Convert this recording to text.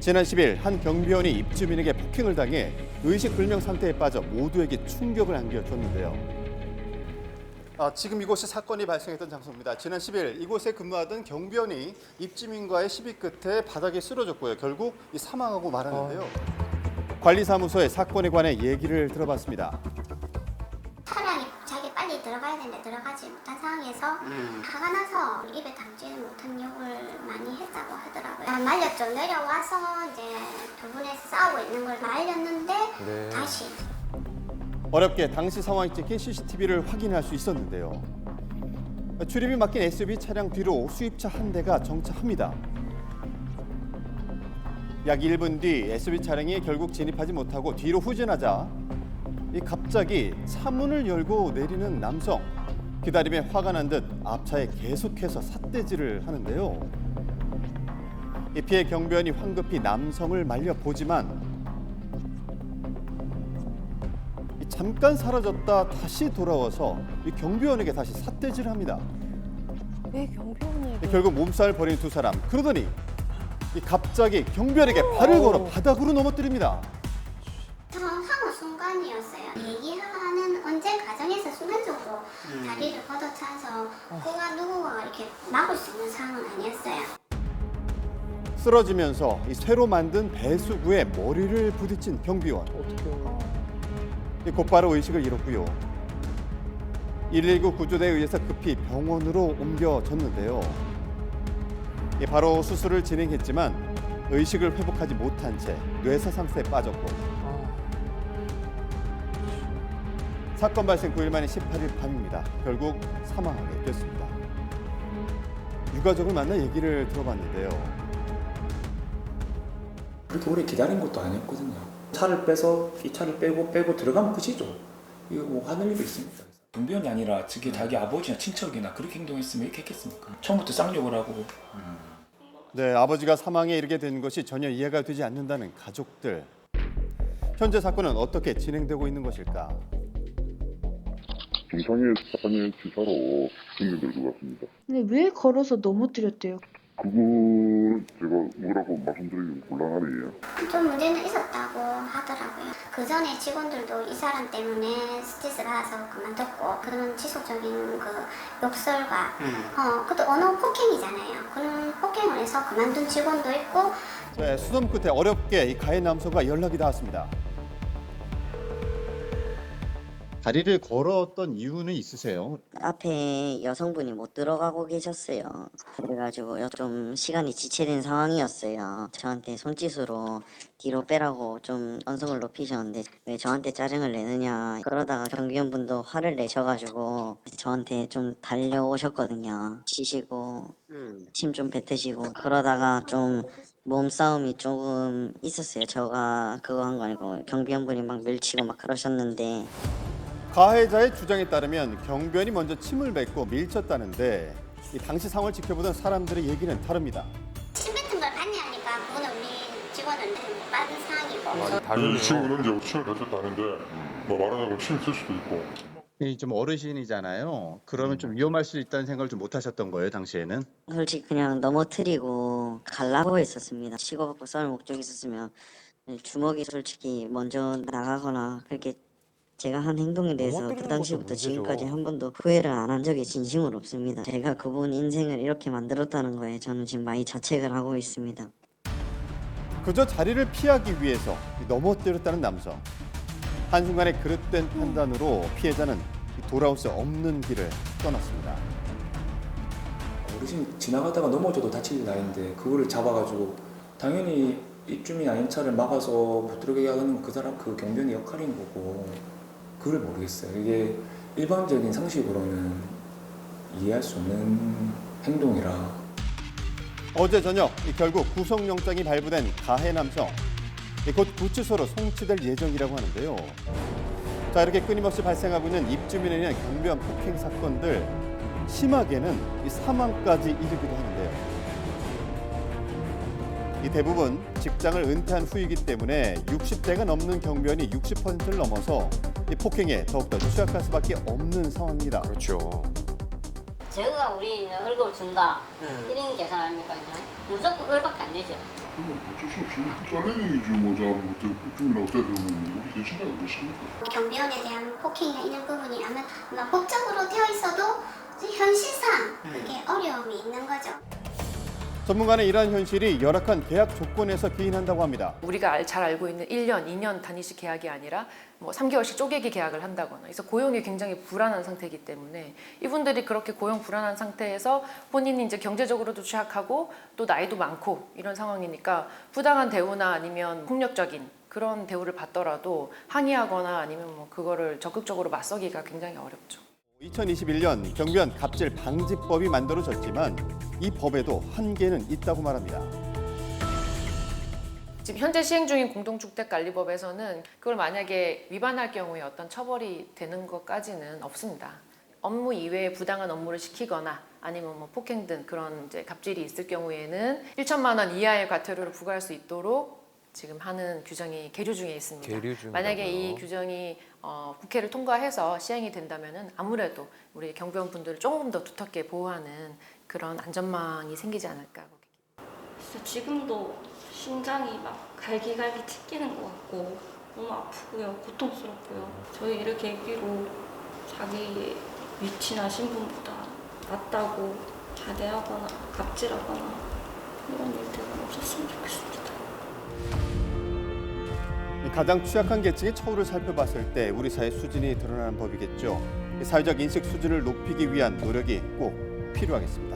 지난 10일 한 경비원이 입주민에게 폭행을 당해 의식불명 상태에 빠져 모두에게 충격을 안겨줬는데요. 지금 이곳이 사건이 발생했던 장소입니다. 지난 10일 이곳에 근무하던 경비원이 입주민과의 시비 끝에 바닥에 쓰러졌고요. 결국 사망하고 말았는데요. 관리사무소에 사건에 관해 얘기를 들어봤습니다. 차량이 자기 빨리 들어가야 되는데 들어가지 못한 상황에서 화가 나서 입에 담지 못한 욕을 많이 했다고 하더라고요. 말렸죠. 내려와서 이제 두 분이 싸우고 있는 걸 말렸는데 다시. 어렵게 당시 상황이 찍힌 CCTV를 확인할 수 있었는데요. 출입이 막힌 SUV 차량 뒤로 수입차 한 대가 정차합니다. 약 1분 뒤 SUV 차량이 결국 진입하지 못하고 뒤로 후진하자 갑자기 차문을 열고 내리는 남성. 기다림에 화가 난 듯 앞차에 계속해서 삿대질을 하는데요. 이 피해 경비원이 황급히 남성을 말려보지만 잠깐 사라졌다 다시 돌아와서 이 경비원에게 다시 삿대질을 합니다. 왜 경비원에게? 결국 몸싸움을 벌인 두 사람. 그러더니 갑자기 경비원에게 발을 걸어 바닥으로 넘어뜨립니다. 당황한 순간이었어요. 얘기하는 언쟁 과정에서 순간적으로 다리를 걷어차서 누가 누구가 이렇게 막을 수 있는 상황은 아니었어요. 쓰러지면서 이 새로 만든 배수구에 머리를 부딪힌 경비원. 곧바로 의식을 잃었고요. 119 구조대에 의해서 급히 병원으로 옮겨졌는데요. 바로 수술을 진행했지만 의식을 회복하지 못한 채 뇌사 상태에 빠졌고 사건 발생 9일 만인 18일 밤입니다. 결국 사망하게 됐습니다. 유가족을 만나 얘기를 들어봤는데요. 그렇게 오래 기다린 것도 아니었거든요. 차를 빼서 이 차를 빼고 들어가면 끝이죠. 이거 뭐 하늘 일이 있습니까? 경비원이 아니라 자기 아버지나 친척이나 그렇게 행동했으면 이렇게 했겠습니까? 처음부터 쌍욕을 하고. 네, 아버지가 사망에 이르게 된 것이 전혀 이해가 되지 않는다는 가족들. 현재 사건은 어떻게 진행되고 있는 것일까? 중상의 사건의 치사로 진행될 것 같습니다. 근데 왜 걸어서 넘어뜨렸대요? 그거 제가 뭐라고 말씀드리기 곤란하네요. 좀 문제는 있었다고 하더라고요. 그 전에 직원들도 이 사람 때문에 스트레스 받아서 그만뒀고 그런 지속적인 그 욕설과 그것도 언어 폭행이잖아요. 그런 폭행을 해서 그만둔 직원도 있고. 네, 수험 끝에 어렵게 이 가해 남성과 연락이 닿았습니다. 다리를 걸었던 이유는 있으세요? 앞에 여성분이 못 들어가고 계셨어요. 그래가지고 좀 시간이 지체된 상황이었어요. 저한테 손짓으로 뒤로 빼라고 좀 언성을 높이셨는데 왜 저한테 짜증을 내느냐. 그러다가 경비원분도 화를 내셔가지고 저한테 좀 달려오셨거든요. 치시고 침 좀 뱉으시고 그러다가 좀 몸싸움이 조금 있었어요. 제가 그거 한 거 아니고 경비원분이 막 밀치고 막 그러셨는데 가해자의 주장에 따르면 경비원이 먼저 침을 뱉고 밀쳤다는데 이 당시 상황을 지켜보던 사람들의 얘기는 다릅니다. 침 뱉은 걸 봤냐니까 그거는 우리 직원은 못 받은 상황이고. 이 친구는 이제 침을 뱉었다는데 뭐 말하자면 침을 쓸 수도 있고. 좀 어르신이잖아요. 그러면 좀 위험할 수 있다는 생각을 좀 못 하셨던 거예요, 당시에는? 솔직히 그냥 넘어뜨리고 가려고 했었습니다. 치고받고 싸울 목적이 있었으면 주먹이 솔직히 먼저 나가거나 그렇게 제가 한 행동에 대해서 그 당시부터 지금까지 한 번도 후회를 안 한 적이 진심으로 없습니다. 제가 그분 인생을 이렇게 만들었다는 거에 저는 지금 많이 자책을 하고 있습니다. 그저 자리를 피하기 위해서 넘어뜨렸다는 남성. 한순간의 그릇된 판단으로 피해자는 돌아올 수 없는 길을 떠났습니다. 어르신 지나가다가 넘어져도 다칠 나이인데 그거를 잡아가지고 당연히 입주민 아닌 차를 막아서 못 들어가게 하는 그 사람 그 경비원의 역할인 거고 그걸 모르겠어요. 이게 일반적인 상식으로는 이해할 수 없는 행동이라. 어제 저녁 결국 구속영장이 발부된 가해 남성. 곧 구치소로 송치될 예정이라고 하는데요. 자, 이렇게 끊임없이 발생하고 있는 입주민에 의한 경비원 폭행 사건들 심하게는 이 사망까지 이르기도 하는데요. 이 대부분 직장을 은퇴한 후이기 때문에 60대가 넘는 경비원이 60%를 넘어서 이 폭행에 더욱더 취약할 수밖에 없는 상황입니다. 그렇죠. 저희가 우리 월급을 준다 이런 계산 아닙니까? 무조건 월밖에 안 되죠. 그건 어쩔 수 없습니다. 잘라내기지 뭐 좀 어떻게 보면 우리 대신에 어떻습니까? 경비원에 대한 폭행이나 이런 부분이 아마 법적으로 되어 있어도 현실상 그게 어려움이 있는 거죠. 전문가는 이러한 현실이 열악한 계약 조건에서 기인한다고 합니다. 우리가 잘 알고 있는 1년, 2년 단위식 계약이 아니라 뭐 3개월씩 쪼개기 계약을 한다거나 그래서 고용이 굉장히 불안한 상태이기 때문에 이분들이 그렇게 고용 불안한 상태에서 본인이 이제 경제적으로도 취약하고 또 나이도 많고 이런 상황이니까 부당한 대우나 아니면 폭력적인 그런 대우를 받더라도 항의하거나 아니면 뭐 그거를 적극적으로 맞서기가 굉장히 어렵죠. 2021년 경비원 갑질 방지법이 만들어졌지만 이 법에도 한계는 있다고 말합니다. 지금 현재 시행 중인 공동주택관리법에서는 그걸 만약에 위반할 경우에 어떤 처벌이 되는 것까지는 없습니다. 업무 이외에 부당한 업무를 시키거나 아니면 뭐 폭행 등 그런 이제 갑질이 있을 경우에는 1천만 원 이하의 과태료를 부과할 수 있도록 지금 하는 규정이 계류 중에 있습니다. 만약에 이 규정이 국회를 통과해서 시행이 된다면은 아무래도 우리 경비원 분들을 조금 더 두텁게 보호하는 그런 안전망이 생기지 않을까. 진짜 지금도 심장이 막 갈기갈기 찢기는 것 같고 너무 아프고요, 고통스럽고요. 저희 일을 계기로 자기 위치나 신분보다 낫다고 자대하거나 갑질하거나 이런 일들은 없었으면 좋겠습니다. 가장 취약한 계층의 처우를 살펴봤을 때 우리 사회 수준이 드러나는 법이겠죠. 사회적 인식 수준을 높이기 위한 노력이 꼭 필요하겠습니다.